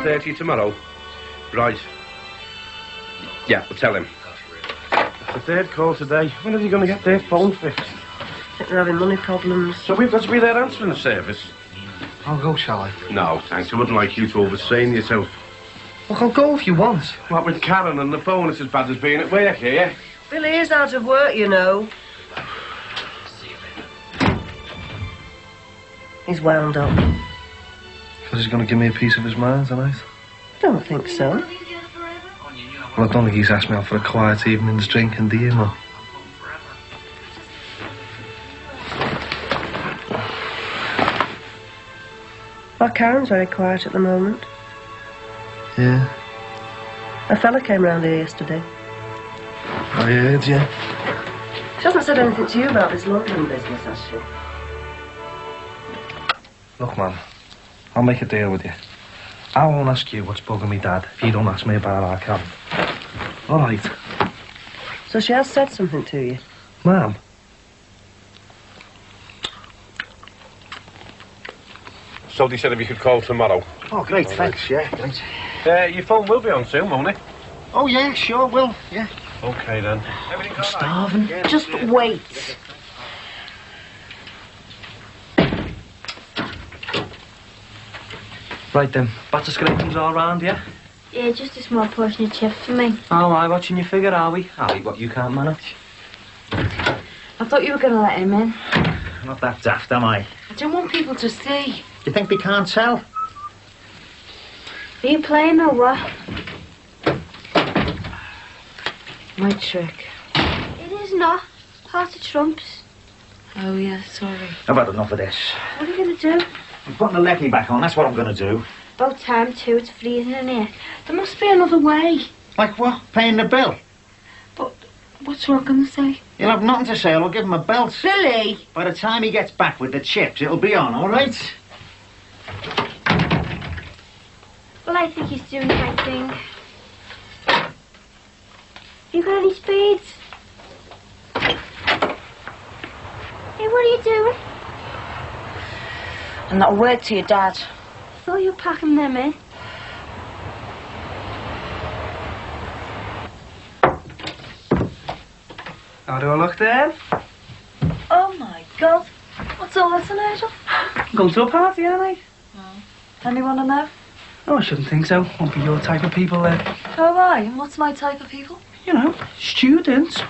4:30 tomorrow. Right. Yeah, we'll tell him. It's the third call today. When are they going to get their phone fixed? I think they're having money problems. So we've got to be there answering the service? I'll go, shall I? No, thanks. I wouldn't like you to overstrain yourself. Look, I'll go if you want. What with Karen and the phone, it's as bad as being at work here. Billy is out of work, you know. He's wound up. Because he's going to give me a piece of his mind tonight? Don't think so. Well, I don't think he's asked me out for a quiet evening's drinking, do you, Ma? Well, Karen's very quiet at the moment. Yeah. A fella came round here yesterday. I heard, yeah. She hasn't said anything to you about this London business, has she? Look, man, I'll make a deal with you. I won't ask you what's bugging me, Dad, if you don't ask me about our Karen. All right. So she has said something to you? Ma'am. So they said if you could call tomorrow. Oh, great, thanks, yeah, great. Your phone will be on soon, won't it? Oh, yeah, sure will, yeah. OK, then. I'm starving. Yeah, just wait. Right then, batter scrapings all round, yeah? Yeah, just a small portion of chips for me. Oh, aye, watching your figure, are we? I'll eat what you can't manage. I thought you were going to let him in. Not that daft, am I? I don't want people to see. You think they can't tell? Are you playing or what? My trick. It is not. Part of trumps. Oh, yeah, sorry. I've had enough of this. What are you going to do? I'm putting the lecky back on, that's what I'm going to do. About time, too. It's freezing in here. There must be another way. Like what? Paying the bill? But what's Rob going to say? He'll have nothing to say, I'll give him a belt. Billy! By the time he gets back with the chips, it'll be on, all right? Well, I think he's doing the right thing. You got any spades? Hey, what are you doing? And not a word to your dad. I thought you were packing them in. How do I look then? Oh my God. What's all this, Nigel? I'm going to a party, aren't I? Anyone to know? Oh, I shouldn't think so. Won't be your type of people there. Oh, right. And what's my type of people? You know, students.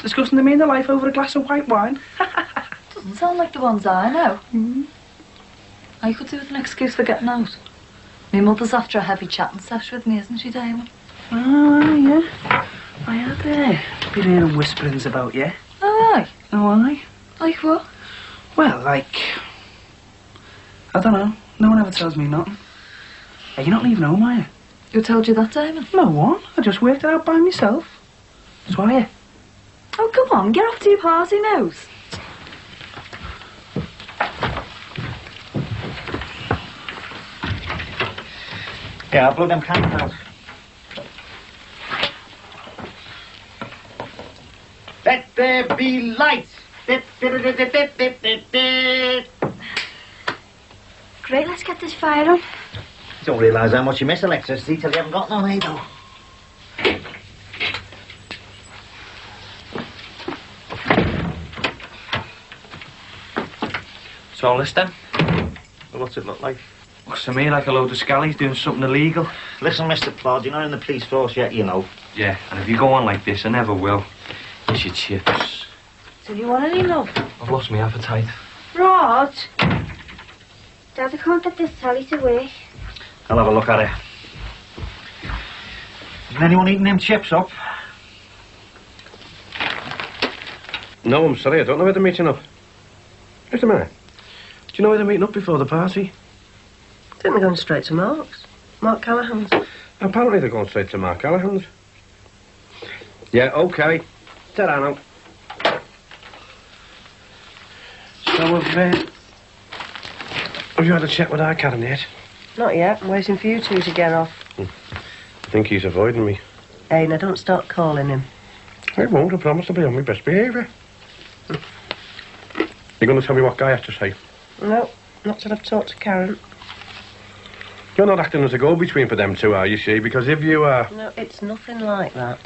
Discussing the meaning of life over a glass of white wine. Doesn't sound like the ones I know. I could do with an excuse for getting out. My mother's after a heavy chatting session with me, isn't she, Damon? Oh, yeah. I had been hearing whisperings about you. Oh, aye. Oh, aye. Like what? Well, like... I don't know. No one ever tells me nothing. Hey, you're not leaving home, are you? Who told you that, Damon? No one. I just worked it out by myself. So are you? Oh, come on. Get off to your party now. Yeah, I'll blow them candles out. Let there be light. Great, let's get this fire on. You don't realise how much you miss electricity till you haven't got none, eh, though? So all this then? Well, what's it look like? Looks to me like a load of scallies doing something illegal. Listen, Mr. Plod, you're not in the police force yet, you know. Yeah, and if you go on like this, I never will. It's your chips. So you want any love? I've lost my appetite. Rod! Dad, I can't get this telly to work. I'll have a look at it. Isn't anyone eating them chips up? No, I'm sorry, I don't know where they're meeting up. Just a minute. Do you know where they're meeting up before the party? I think they're going straight to Mark's. Mark Callahan's. Apparently they're going straight to Mark Callahan's. Yeah, OK. Ta-ra now. So have you had a chat with our Karen yet? Not yet. I'm waiting for you two to get off. I think he's avoiding me. Hey, now don't start calling him. I won't, I promise to be on my best behaviour. You're going to tell me what Guy has to say? No, not till I've talked to Karen. You're not acting as a go-between for them two, are you, she? Because if you are... No, it's nothing like that.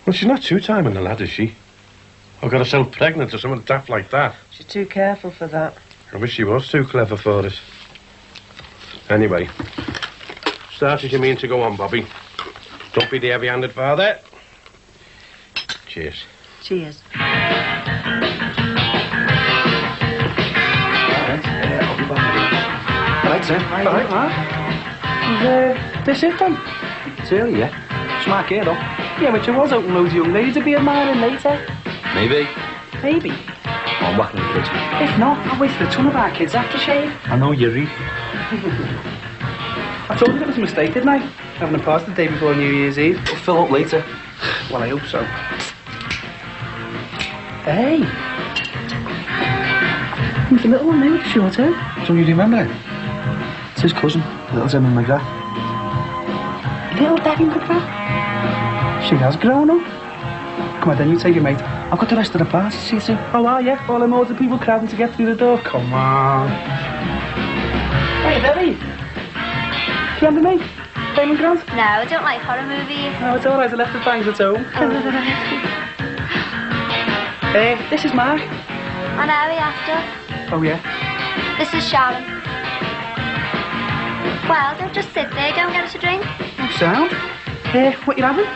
Well, she's not two-timing the lad, is she? Or got herself pregnant or something daft like that. She's too careful for that. I wish she was too clever for it. Anyway, start as you mean to go on, Bobby. Don't be the heavy-handed father. Cheers. Cheers. Right, sir. All right, Mark. This it then? It's early, yeah? Smart kid, though. Yeah, but you was out with loads of young ladies to be admiring later. Maybe. Maybe. I'm whacking the kids. If not, I'll wasted a ton of our kids aftershave. I know, Yuri. I told you that was a mistake, didn't I? Having a party the day before New Year's Eve. We'll fill up later. Well, I hope so. Hey! He's the little one there with the short hair. So you remember? It's his cousin, little Damon McGrath. Little Damon McGrath? She has grown up. Come on, then, you take it, mate. I've got the rest of the party to see to. Oh, are you? All them older people crowding to get through the door? Come on. Hey, Billy. Do you remember me? Damon Grant? No, I don't like horror movies. No, it's all right. I left the bangs at home. This is Mark. And are we after? Oh, yeah? This is Sharon. Well, don't just sit there. Go and get us a drink. No sound. What you having?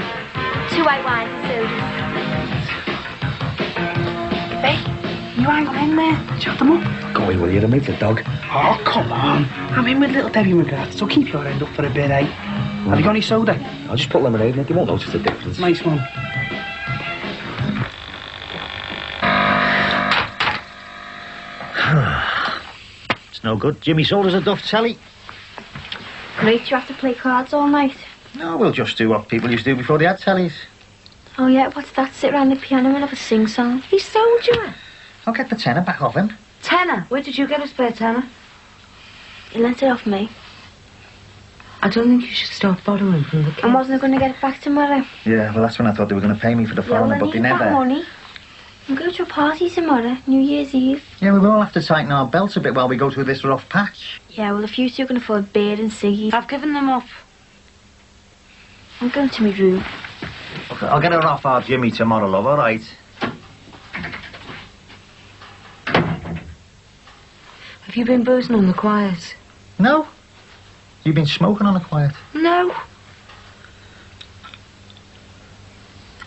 2 white wines and sodas. Hey, you hang on in there. Shut them up. Go away, will you? To meet the dog. Oh, come on. I'm in with little Debbie McGrath, so keep your end up for a bit, eh? Have you got any soda? I'll just put lemonade in it. You won't notice the difference. Nice one. It's no good. Jimmy sold us a duff telly. Great, you have to play cards all night. No, we'll just do what people used to do before they had tellies. Oh, yeah, what's that? Sit round the piano and have a sing-song. He sold you it. I'll get the tenner back off him. Tenner? Where did you get a spare tenner? He lent it off me. I don't think you should start borrowing from the kids. I wasn't going to get it back tomorrow. Yeah, well, that's when I thought they were going to pay me for the Yeah, phone, well, I but they need never. that money. I'm going to a party tomorrow, New Year's Eve. Yeah, we will all have to tighten our belts a bit while we go through this rough patch. Yeah, well, if you two can afford beer and ciggies... I've given them up. I'm going to my room. Okay, I'll get her off our Jimmy tomorrow, love, all right? Have you been boozing on the quiet? No. You've been smoking on the quiet. No.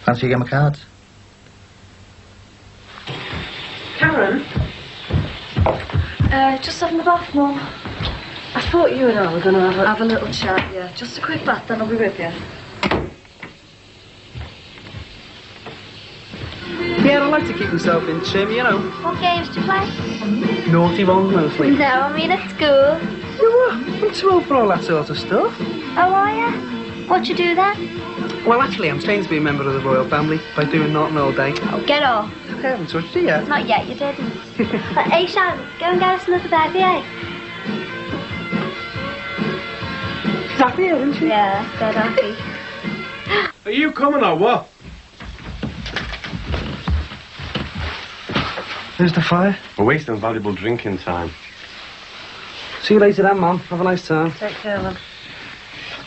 Fancy a game of cards? Karen? Just having a bath, Mum. I thought you and I were going to Have a little chat, yeah. Just a quick bath, then I'll be with you. Yeah, I like to keep myself in trim, you know. What games do you play? Naughty ones, mostly. No, I mean at school. You what? I'm too old for all that sort of stuff. Oh, are you? What you do then? Well, actually, I'm trained to be a member of the royal family by doing nothing all day. Oh, get off. I haven't touched it yet. Not yet, you didn't. But, hey, Sharon, go and get us another bevy, eh? She's happy, isn't she? Yeah, dead happy. Are you coming or what? Where's the fire? We're wasting valuable drinking time. See you later then, Mum. Have a nice time. Take care, love.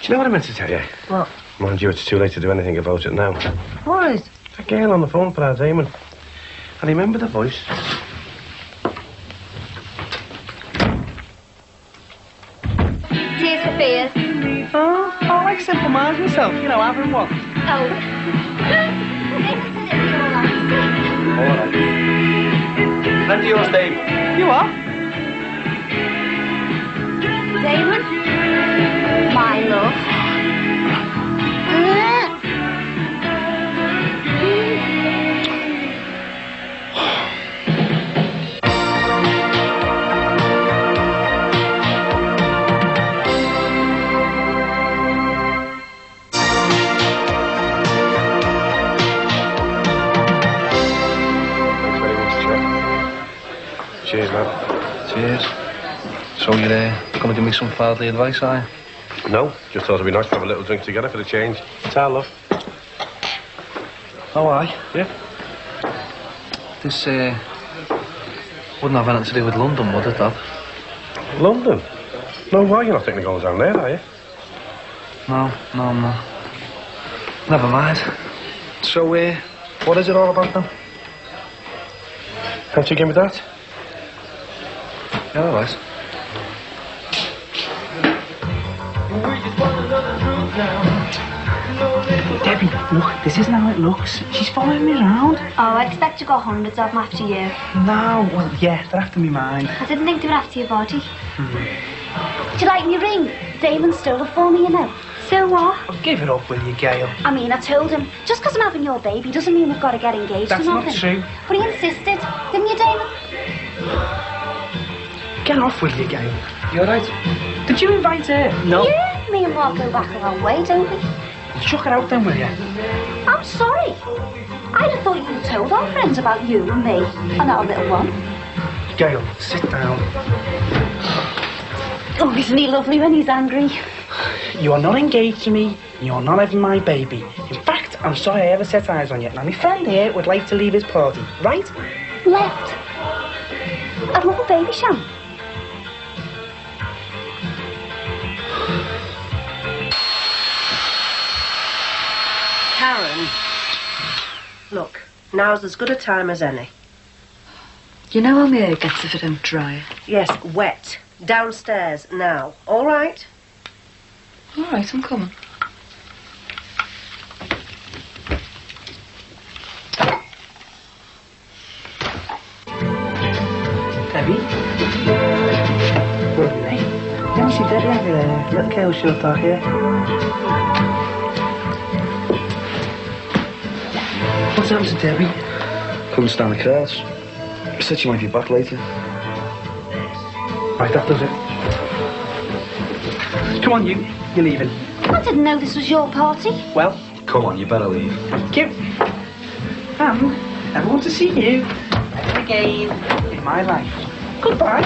Do you know what I meant to tell you? What? Mind you, it's too late to do anything about it now. What is? That Gail on the phone for our Damon. I remember the voice. Tears for fears. Oh, I like simple minds myself. You know, having one. Oh. All right. Plenty yours, Dave. You are? Damon? My love. Cheers, man. Cheers. So you're going to give me some fatherly advice, are you? No, just thought it'd be nice to have a little drink together for the change. It's our love. Oh, aye? Yeah. This, wouldn't have anything to do with London, would it, Dad? London? No, why? You're not thinking of going down there, are you? No, I'm not. Never mind. So, what is it all about then? Can't you give me that? Yeah, all right. Debbie, look, this isn't how it looks. She's following me around. Oh, I expect you got hundreds of them after you. No, well, yeah, they're after me mind. I didn't think they were after your body. Do you like my ring? Damon stole it for me, you know. So what? Oh, give it up, will you, Gail? I mean, I told him, just because I'm having your baby doesn't mean we've got to get engaged That's or not nothing. true. But he insisted, didn't you, Damon? Get off, will you, Gail? You all right? Did you invite her? No. Yeah, me and Mark go back a long way, don't we? Chuck her out then, will you? I'm sorry. I'd have thought you told our friends about you and me and our little one. Gail, sit down. Oh, isn't he lovely when he's angry? You are not engaged to me, and you're not having my baby. In fact, I'm sorry I ever set eyes on you. Now, my friend here would like to leave his party, right? Left. I'd love a baby shower. Karen, look, now's as good a time as any. You know how my hair gets if it don't dry? Yes, wet. Downstairs, now. All right? All right, I'm coming. Debbie? Good night. You ever see Debbie have a little Gail shirt off here? What's happened to Debbie? Couldn't stand the crowds. Said she might be back later. Right, that does it. Come on, you're leaving. I didn't know this was your party. Well, come on, you better leave. Thank you. And I want to see you again in my life. Goodbye.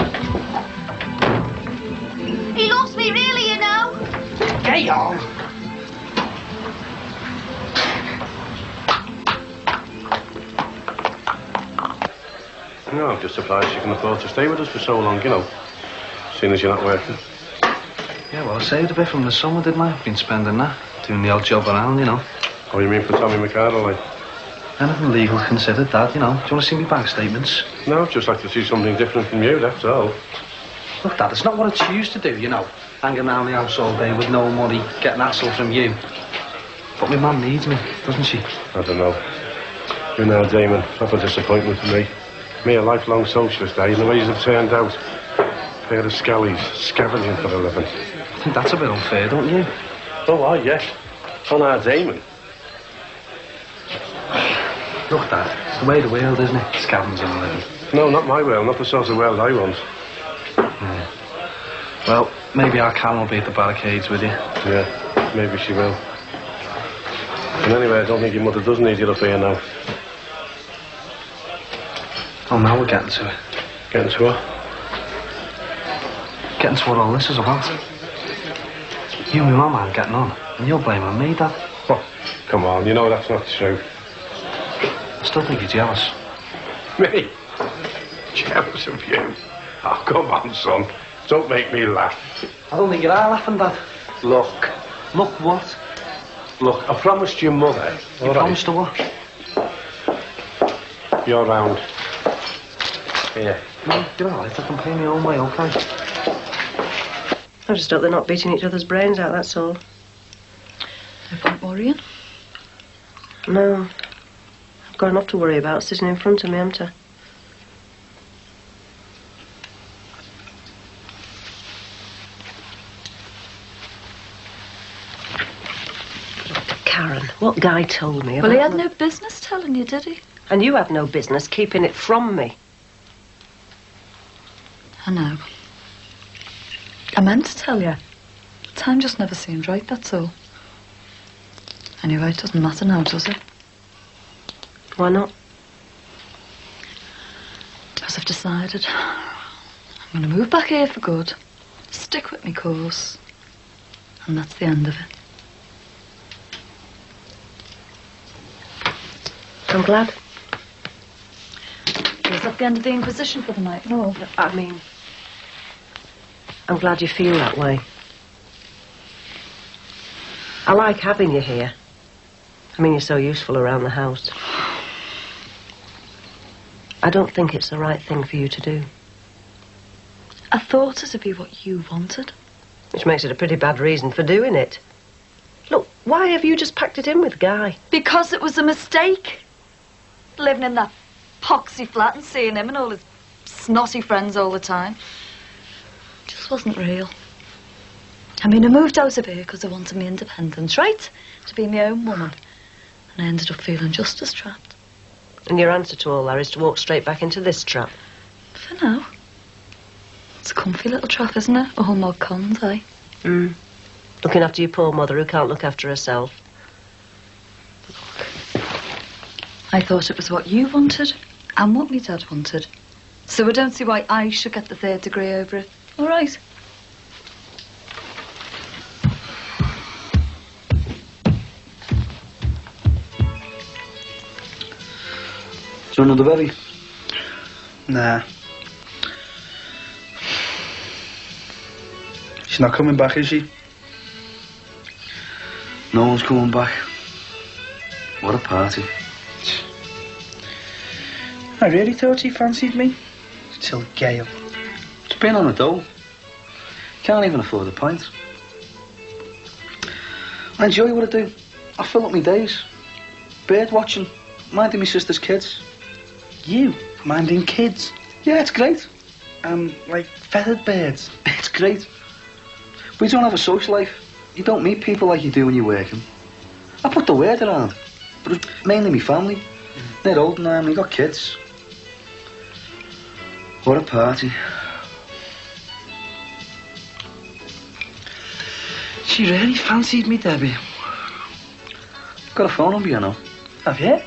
He loves me, really, you know. Gail! No, I'm just surprised you can afford to stay with us for so long, you know. Seeing as you're not working. Yeah, well, I saved a bit from the summer, didn't I? Been spending that, doing the odd job around, you know. What do you mean for Tommy McCardle, like? Anything legal considered, Dad, you know. Do you want to see me bank statements? No, I'd just like to see something different from you, that's all. Look, Dad, it's not what I choose to do, you know. Hanging around the house all day with no money, getting hassle from you. But my mum needs me, doesn't she? I don't know. You know, Damon, proper disappointment for me. Me, a lifelong socialist, eh? And the ways have turned out. Pair of scallies, scavenging for a living. I think that's a bit unfair, don't you? Oh, yes. On our Damon. Look, Dad, it's the way of the world, isn't it? Scavenging a living. No, not my world, not the sort of world I want. Yeah. Well, maybe our Karen will be at the barricades with you. Yeah, maybe she will. And anyway, I don't think your mother does need you up here now. Oh, now we're getting to it. Getting to her? Getting to what all this is about. You and my mum aren't getting on, and you're blaming me, Dad. Oh, come on, you know that's not true. I still think you're jealous. Me? Jealous of you? Oh, come on, son. Don't make me laugh. I don't think you are laughing, Dad. Look. Look what? Look, I promised your mother. You promised her what? You're round. Here. No, you're all right. I can pay my own way, okay? I just hope they're not beating each other's brains out, that's all. No point worrying. No. I've got enough to worry about sitting in front of me, haven't I? Karen, what Guy told me about... Well, he had no business telling you, did he? And you had no business keeping it from me. I know. I meant to tell you. Time just never seemed right, that's all. Anyway, it doesn't matter now, does it? Why not? Because I've decided. I'm going to move back here for good. Stick with me course. And that's the end of it. I'm glad. Was that the end of the Inquisition for the night? No. I mean... I'm glad you feel that way. I like having you here. I mean, you're so useful around the house. I don't think it's the right thing for you to do. I thought it'd be what you wanted. Which makes it a pretty bad reason for doing it. Look, why have you just packed it in with Guy? Because it was a mistake. Living in that poxy flat and seeing him and all his snotty friends all the time. Just wasn't real. I mean, I moved out of here because I wanted my independence, right? To be my own woman. And I ended up feeling just as trapped. And your answer to all that is to walk straight back into this trap? For now. It's a comfy little trap, isn't it? All more cons, eh? Looking after your poor mother who can't look after herself. I thought it was what you wanted and what my dad wanted. So I don't see why I should get the 3rd degree over it. All right. Do you want another berry? Nah. She's not coming back, is she? No one's coming back. What a party. I really thought she fancied me. Till Gail. It's been on a dole. Can't even afford a pint. I enjoy what I do. I fill up my days. Bird watching, minding my sister's kids. You? Minding kids? Yeah, it's great. Like feathered birds. It's great. We don't have a social life. You don't meet people like you do when you're working. I put the word around, but it's mainly my family. They're old now and we got kids. What a party. She really fancied me, Debbie. Got a phone number, you know. Have you?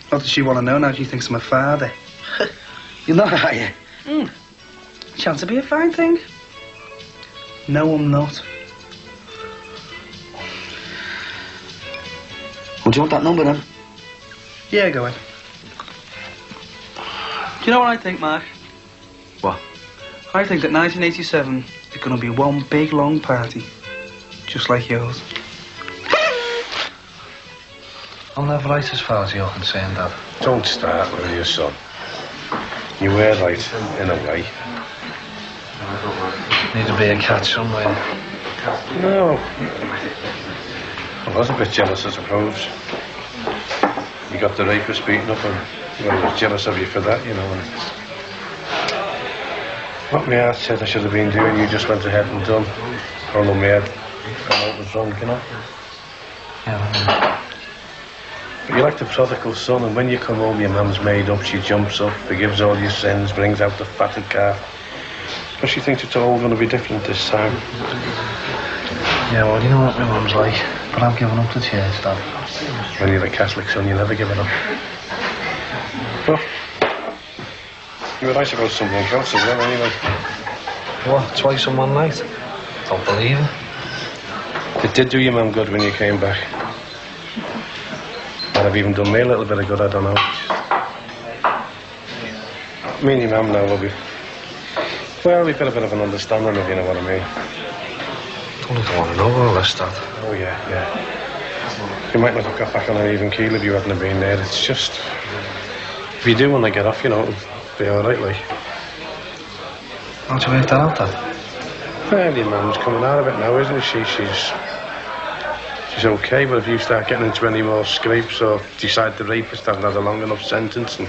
What does she want to know now she thinks I'm a father? You're not, are you? Chance to be a fine thing. No, I'm not. Would you want that number then? Yeah, go ahead. Do you know what I think, Mark? What? I think that 1987 is going to be one big long party. Just like yours. I'll never right as far as you're concerned, Dad. Don't start with your son. You were right, in a way. Need to be a catch somewhere. No. I was a bit jealous, I suppose. You got the rapist beaten up and I was jealous of you for that, you know. And what my heart said I should have been doing, you just went ahead and done. Although my head, I know it was wrong, you know. Yeah, But you're like the prodigal son, and when you come home, your mum's made up, she jumps up, forgives all your sins, brings out the fatted calf. But she thinks it's all going to be different this time. yeah, well, you know what my mum's like. But I've given up the church, Dad. When you're a Catholic son, you never give it up. Well, you were right about something else as well, anyway. What, twice in one night? Don't believe it. It did do your mum good when you came back. Might have even done me a little bit of good, I don't know. Me and your mum now will be... Well, we've got a bit of an understanding if you know what I mean. Don't want to know all this, Dad. Oh, yeah. You might not have got back on an even keel if you hadn't have been there. It's just... If you do want to get off, you know, it'll be all right, like. How'd you work that out, Dad? Well, your mum's coming out of it now, isn't she? She's okay, but if you start getting into any more scrapes or decide the rapist hasn't had a long enough sentence and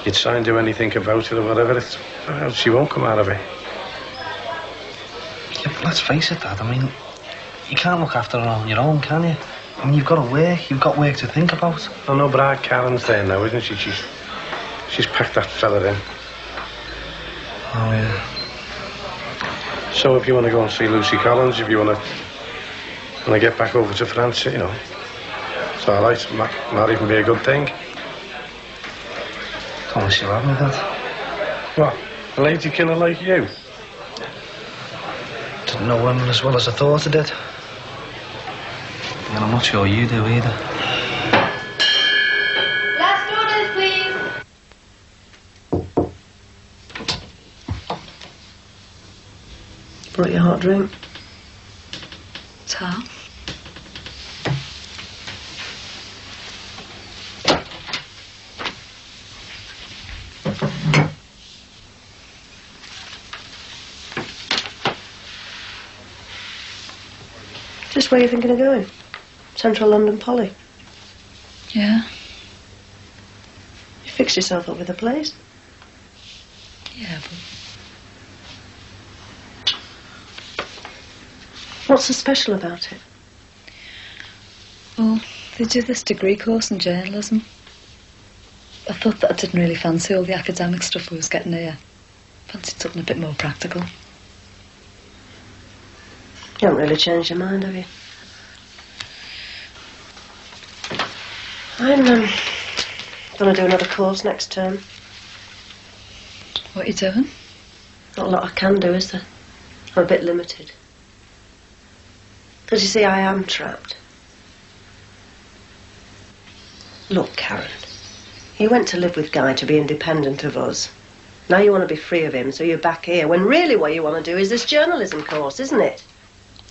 you'd try and do anything about it or whatever, well, she won't come out of it. Yeah, but let's face it, Dad. I mean, you can't look after her on your own, can you? I mean, you've got to work. You've got work to think about. Oh, no, but our Karen's there now, isn't she? She's packed that fella in. Oh, yeah. So if you want to go and see Lucy Collins, if you want to get back over to France, you know, it's all right. Might even be a good thing. Don't wish you had me, Dad. What? A lady killer like you? Didn't know women as well as I thought I did. And I'm not sure you do either. Last orders, please. Brought you a hot drink. Tom? Just where you thinking of going? Central London Poly. Yeah. You fixed yourself up with a place. Yeah, but... What's so special about it? Well, they do this degree course in journalism. I thought that I didn't really fancy all the academic stuff we was getting here. Fancied something a bit more practical. You haven't really changed your mind, have you? I'm going to do another course next term. What are you doing? Not a lot I can do, is there? I'm a bit limited. Because you see, I am trapped. Look, Karen, you went to live with Guy to be independent of us. Now you want to be free of him, so you're back here, when really what you want to do is this journalism course, isn't it?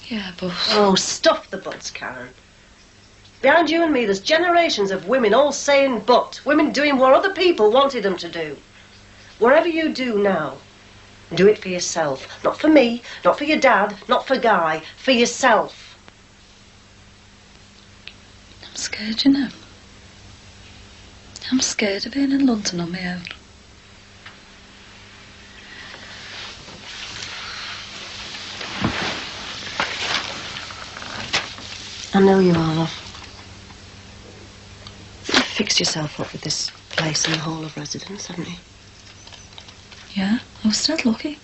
Yeah, but... Oh, stuff the buts, Karen. Behind you and me, there's generations of women all saying but. Women doing what other people wanted them to do. Whatever you do now, do it for yourself. Not for me, not for your dad, not for Guy, for yourself. I'm scared, you know. I'm scared of being in London on my own. I know you are, love. You've fixed yourself up with this place in the Hall of Residence, haven't you? Yeah, I was still lucky.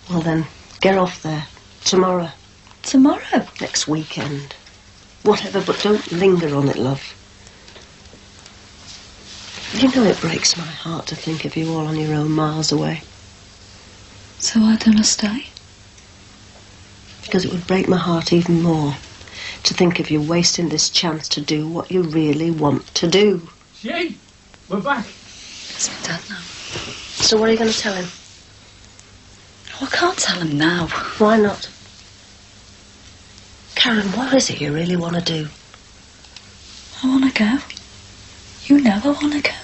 Well then, get off there. Tomorrow. Tomorrow? Next weekend. Whatever, but don't linger on it, love. You know it breaks my heart to think of you all on your own miles away. So why don't I stay? Because it would break my heart even more to think of you wasting this chance to do what you really want to do. Jay, we're back. It's my dad now. So what are you going to tell him? Oh, I can't tell him now. Why not? Karen, what is it you really want to do? I want to go. You know I want to go.